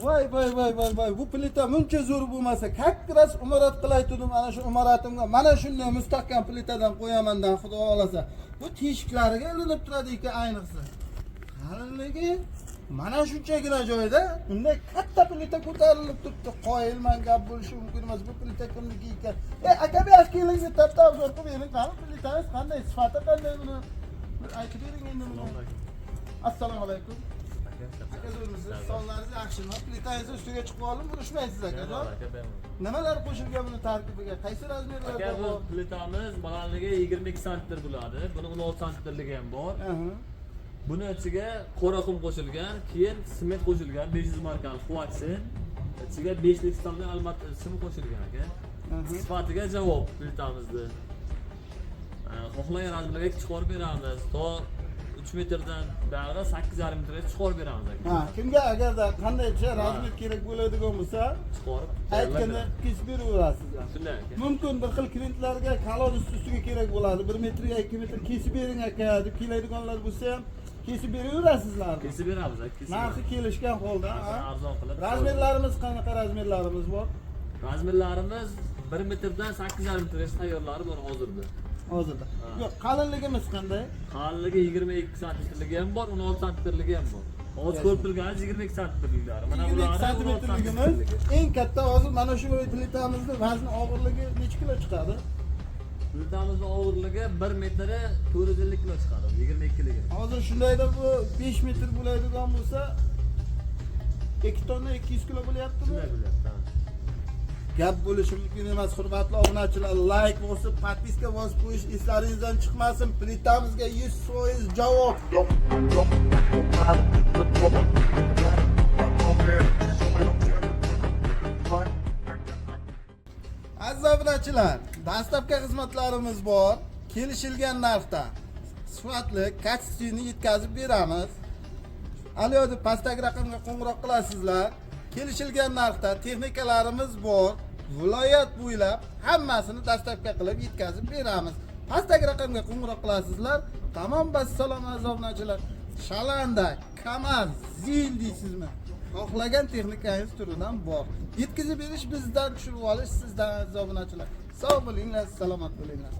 Voy. Bu plita muncha zo'r bo'lmasa, kakras umarat qilayotdim. Ana shu umaratimga mana shunday mustahkam plitadan qo'yamandan xudo xolasa. Bu teshiklariga ilinib turadi ekan ayniqsa. Qalinligi mana shunchagina joyda unday katta plita ko'tarilib turibdi. Qoyilman gap bo'lishi mumkin emas. Bu plita kimniki ekan? Aka besh kelingizni tapta obzor qilib bering. Qani plitangiz qanday, sifati qanday buni aytib bering endi buni. Assalomu alaykum. Aka zo'rmisiz? Sonlaringiz yaxshimi? Plitangizni ustiga chiqib olib urishmaysiz akajon. Nimalar qo'shilgan buni tarkibiga? Qaysi razmerlarda bor? Aka bu plitamiz balandligi 22 sm bo'ladi. Buni 16 sm ham bor. Buni ichiga qora qum qo'shilgan, keyin sement qo'shilgan, 500 markali Quaxin. Ichiga 5 lik stomdan albatta sim qo'shilgan aka. Sifatiga javob plitamizni. Xohlagan razmerlarga chiqarib beramiz. To 3 metrdan bari 8,5 metrga chiqarib beramiz aka. Kimga agarda qandaycha razmer kerak bo'ladigan bo'lsa, chiqarib aytganda kesib beraverasizlar. Shunday aka. Mumkin bir xil klientlarga kolon ustiga kerak bo'ladi. 1 metrga 2 metr kesib bering aka deb keladiganlar bo'lsa ham kesib beraverasizlar. Kesib beramiz aka. Narxi kelishgan holda, arzon qilib. Razmerlarimiz qanaqa razmerlarimiz bor? Razmerlarimiz 1 metrdan 8,5 metrgacha tayyorlari bor hozirda. Yo'q, qalinligimiz qanday? Qalinligi 22 santimetrligi ham bor, 16 santimetrligi ham bor. Hozir ko'rib turganingiz 22 santimetrliklari. Mana 22 santimetrligimiz eng katta hozir mana shu plitamizning vazni og'irligi necha kilo chiqadi? Plitamizning og'irligi 1 metri 450 kilo chiqadi, 22 ligi. Hozir shundayda bu 5 metr bo'ladigan bo'lsa 2 tonna 200 kilo bo'lyaptimi? Shunday bo'lyapti. Gap bo'lishi mumkin emas, hurmatli obunachilar. Like bosib, podpiska bosib qo'yish eslaringizdan chiqmasin. Plitamizga 100% javob. Aziz obunachilar, dastlabki xizmatlarimiz bor. Kelishilgan narxda sifatli kachestini yetkazib beramiz. Alo deb pastdagi raqamga qo'ng'iroq qilasizlar. Kelishilgan narxda texnikalarimiz bor. Viloyat bo'ylab hammasini dastlabki qilib yetkazib beramiz. Pastdagi raqamga qo'ng'iroq qilasizlar. Tamom, vassalom aziz obunachilar. Shalanda, Kamaz, Zil deysizmi? Xohlagan texnikangiz turidan bor. Yetkazib berish bizdan, tushirib olish sizdan aziz obunachilar. Sog' bo'linglar, salomat bo'linglar.